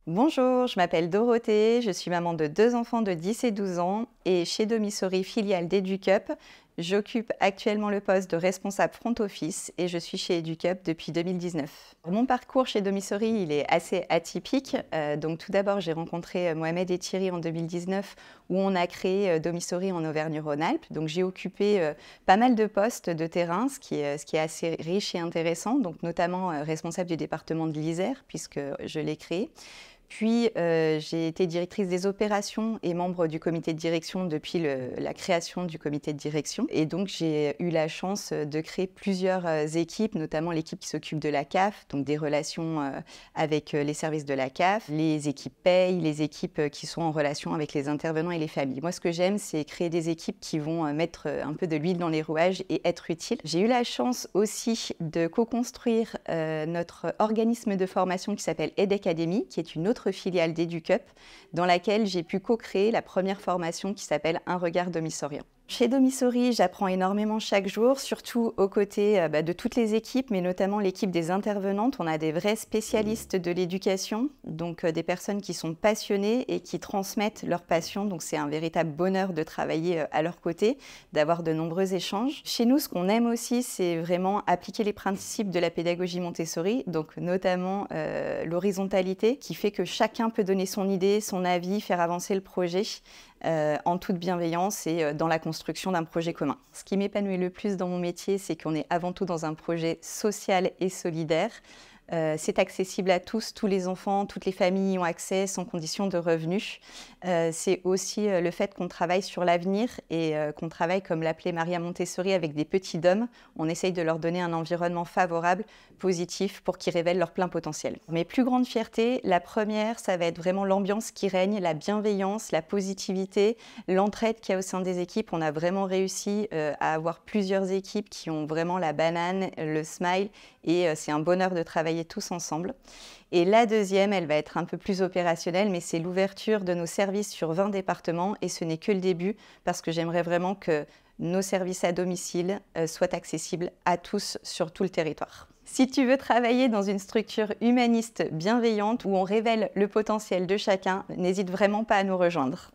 Bonjour, je m'appelle Dorothée, je suis maman de 2 enfants de 10 et 12 ans et chez Domisori, filiale d'Educup, j'occupe actuellement le poste de responsable front office et je suis chez Educup depuis 2019. Mon parcours chez Domisori, il est assez atypique. Donc tout d'abord, j'ai rencontré Mohamed et Thierry en 2019 où on a créé Domisori en Auvergne-Rhône-Alpes. Donc j'ai occupé pas mal de postes de terrain, ce qui est assez riche et intéressant, donc notamment responsable du département de l'Isère puisque je l'ai créé. Puis, j'ai été directrice des opérations et membre du comité de direction depuis la création du comité de direction. Et donc, j'ai eu la chance de créer plusieurs équipes, notamment l'équipe qui s'occupe de la CAF, donc des relations avec les services de la CAF, les équipes paye, les équipes qui sont en relation avec les intervenants et les familles. Moi, ce que j'aime, c'est créer des équipes qui vont mettre un peu de l'huile dans les rouages et être utiles. J'ai eu la chance aussi de co-construire notre organisme de formation qui s'appelle EdAcademy, qui est une autre filiale d'Educup, dans laquelle j'ai pu co-créer la première formation qui s'appelle Un regard domisorien. Chez Domisori, j'apprends énormément chaque jour, surtout aux côtés de toutes les équipes, mais notamment l'équipe des intervenantes. On a des vrais spécialistes de l'éducation, donc des personnes qui sont passionnées et qui transmettent leur passion. Donc c'est un véritable bonheur de travailler à leur côté, d'avoir de nombreux échanges. Chez nous, ce qu'on aime aussi, c'est vraiment appliquer les principes de la pédagogie Montessori, donc notamment l'horizontalité, qui fait que chacun peut donner son idée, son avis, faire avancer le projet. En toute bienveillance et dans la construction d'un projet commun. Ce qui m'épanouit le plus dans mon métier, c'est qu'on est avant tout dans un projet social et solidaire. C'est accessible à tous, tous les enfants, toutes les familles y ont accès sans condition de revenus. C'est aussi le fait qu'on travaille sur l'avenir et qu'on travaille, comme l'appelait Maria Montessori, avec des petits dômes. On essaye de leur donner un environnement favorable, positif, pour qu'ils révèlent leur plein potentiel. Mes plus grandes fiertés, la première, ça va être vraiment l'ambiance qui règne, la bienveillance, la positivité, l'entraide qu'il y a au sein des équipes. On a vraiment réussi à avoir plusieurs équipes qui ont vraiment la banane, le smile, et c'est un bonheur de travailler tous ensemble. Et la deuxième, elle va être un peu plus opérationnelle, mais c'est l'ouverture de nos services sur 20 départements et ce n'est que le début parce que j'aimerais vraiment que nos services à domicile soient accessibles à tous sur tout le territoire. Si tu veux travailler dans une structure humaniste bienveillante où on révèle le potentiel de chacun, n'hésite vraiment pas à nous rejoindre.